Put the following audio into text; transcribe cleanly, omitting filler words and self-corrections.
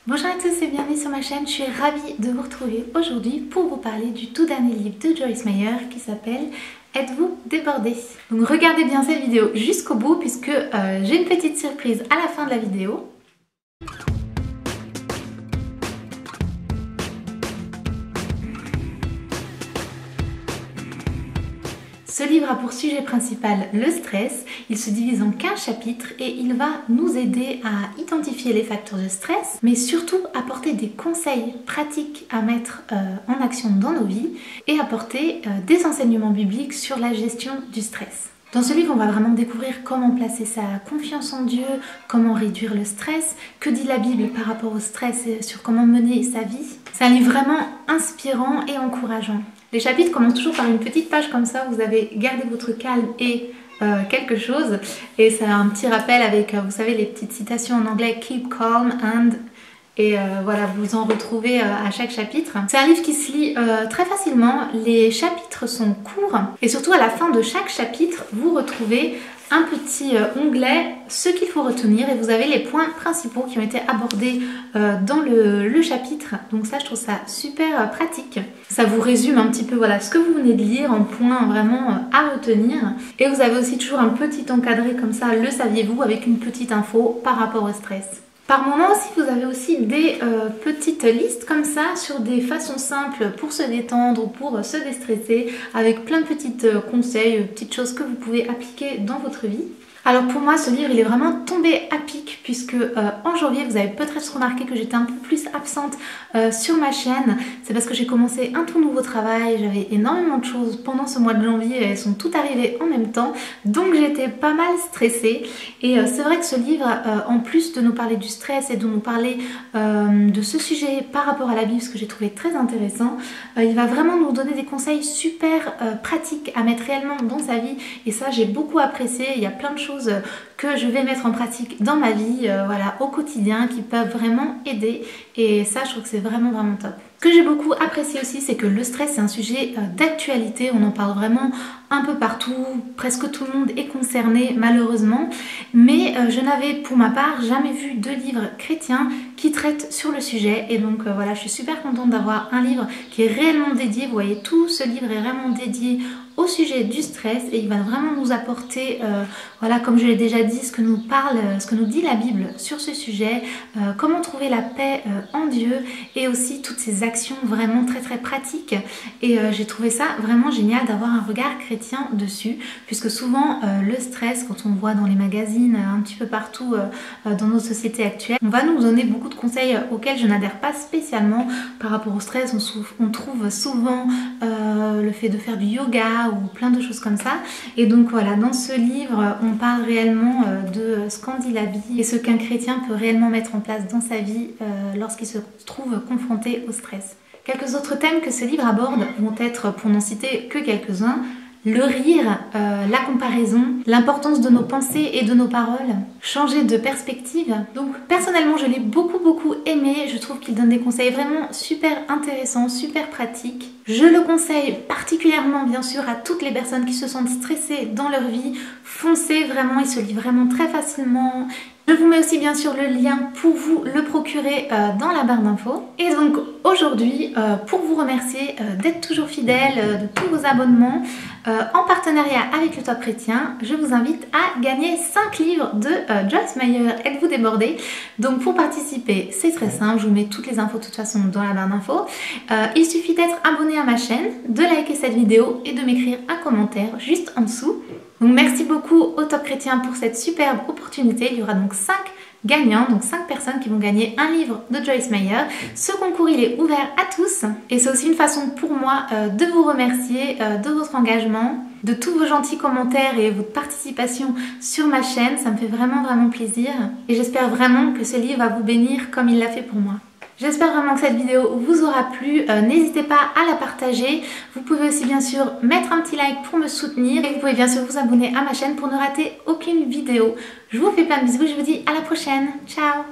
Bonjour à tous et bienvenue sur ma chaîne, je suis ravie de vous retrouver aujourd'hui pour vous parler du tout dernier livre de Joyce Meyer qui s'appelle Êtes-vous débordé? Donc regardez bien cette vidéo jusqu'au bout puisque j'ai une petite surprise à la fin de la vidéo. Ce livre a pour sujet principal le stress. Il se divise en 15 chapitres et il va nous aider à identifier les facteurs de stress, mais surtout apporter des conseils pratiques à mettre en action dans nos vies et apporter des enseignements bibliques sur la gestion du stress. Dans ce livre, on va vraiment découvrir comment placer sa confiance en Dieu, comment réduire le stress, que dit la Bible par rapport au stress et sur comment mener sa vie. C'est un livre vraiment inspirant et encourageant. Les chapitres commencent toujours par une petite page comme ça, vous avez gardé votre calme et quelque chose. Et c'est un petit rappel avec, vous savez, les petites citations en anglais « keep calm and ». Et voilà, vous en retrouvez à chaque chapitre. C'est un livre qui se lit très facilement, les chapitres sont courts et surtout à la fin de chaque chapitre, vous retrouvez un petit onglet, ce qu'il faut retenir et vous avez les points principaux qui ont été abordés dans le chapitre. Donc ça, je trouve ça super pratique. Ça vous résume un petit peu voilà, ce que vous venez de lire en points vraiment à retenir. Et vous avez aussi toujours un petit encadré comme ça, le saviez-vous, avec une petite info par rapport au stress. Par moment aussi, vous avez aussi des petites listes comme ça sur des façons simples pour se détendre ou pour se déstresser avec plein de petits conseils, petites choses que vous pouvez appliquer dans votre vie. Alors pour moi, ce livre, il est vraiment tombé à pic puisque en janvier, vous avez peut-être remarqué que j'étais un peu plus absente sur ma chaîne. C'est parce que j'ai commencé un tout nouveau travail, j'avais énormément de choses pendant ce mois de janvier et elles sont toutes arrivées en même temps. Donc j'étais pas mal stressée et c'est vrai que ce livre, en plus de nous parler du stress et de nous parler de ce sujet par rapport à la Bible, ce que j'ai trouvé très intéressant, il va vraiment nous donner des conseils super pratiques à mettre réellement dans sa vie et ça j'ai beaucoup apprécié. Il y a plein de choses que je vais mettre en pratique dans ma vie, voilà, au quotidien, qui peuvent vraiment aider et ça je trouve que c'est vraiment top. Ce que j'ai beaucoup apprécié aussi, c'est que le stress c'est un sujet d'actualité, on en parle vraiment un peu partout, presque tout le monde est concerné malheureusement, mais je n'avais pour ma part jamais vu de livre chrétien qui traite sur le sujet et donc voilà, je suis super contente d'avoir un livre qui est réellement dédié, vous voyez, tout ce livre est vraiment dédié au sujet du stress et il va vraiment nous apporter, voilà, comme je l'ai déjà dit, ce que nous dit la Bible sur ce sujet, comment trouver la paix en Dieu et aussi toutes ces actions vraiment très pratiques et j'ai trouvé ça vraiment génial d'avoir un regard chrétien dessus puisque souvent le stress, quand on voit dans les magazines un petit peu partout dans nos sociétés actuelles, on va nous donner beaucoup de conseils auxquels je n'adhère pas spécialement par rapport au stress. On trouve souvent le fait de faire du yoga ou plein de choses comme ça et donc voilà, dans ce livre on parle réellement de ce qu'en dit la Bible et ce qu'un chrétien peut réellement mettre en place dans sa vie lorsqu'il se trouve confronté au stress. Quelques autres thèmes que ce livre aborde vont être, pour n'en citer que quelques-uns, le rire, la comparaison, l'importance de nos pensées et de nos paroles, changer de perspective. Donc personnellement je l'ai beaucoup aimé, je trouve qu'il donne des conseils vraiment super intéressants, super pratiques. Je le conseille particulièrement bien sûr à toutes les personnes qui se sentent stressées dans leur vie. Foncez vraiment, il se lit vraiment très facilement. Je vous mets aussi bien sûr le lien pour vous le procurer dans la barre d'infos. Et donc aujourd'hui, pour vous remercier d'être toujours fidèle, de tous vos abonnements, en partenariat avec le Top Chrétien, je vous invite à gagner 5 livres de Joyce Meyer, Êtes-vous débordé? Donc pour participer, c'est très simple, je vous mets toutes les infos de toute façon dans la barre d'infos. Il suffit d'être abonné à ma chaîne, de liker cette vidéo et de m'écrire un commentaire juste en dessous. Donc merci beaucoup au Top Chrétien pour cette superbe opportunité. Il y aura donc 5 gagnants, donc 5 personnes qui vont gagner un livre de Joyce Meyer. Ce concours il est ouvert à tous et c'est aussi une façon pour moi de vous remercier de votre engagement, de tous vos gentils commentaires et votre participation sur ma chaîne. Ça me fait vraiment plaisir et j'espère vraiment que ce livre va vous bénir comme il l'a fait pour moi. J'espère vraiment que cette vidéo vous aura plu, n'hésitez pas à la partager, vous pouvez aussi bien sûr mettre un petit like pour me soutenir et vous pouvez bien sûr vous abonner à ma chaîne pour ne rater aucune vidéo. Je vous fais plein de bisous, je vous dis à la prochaine, ciao.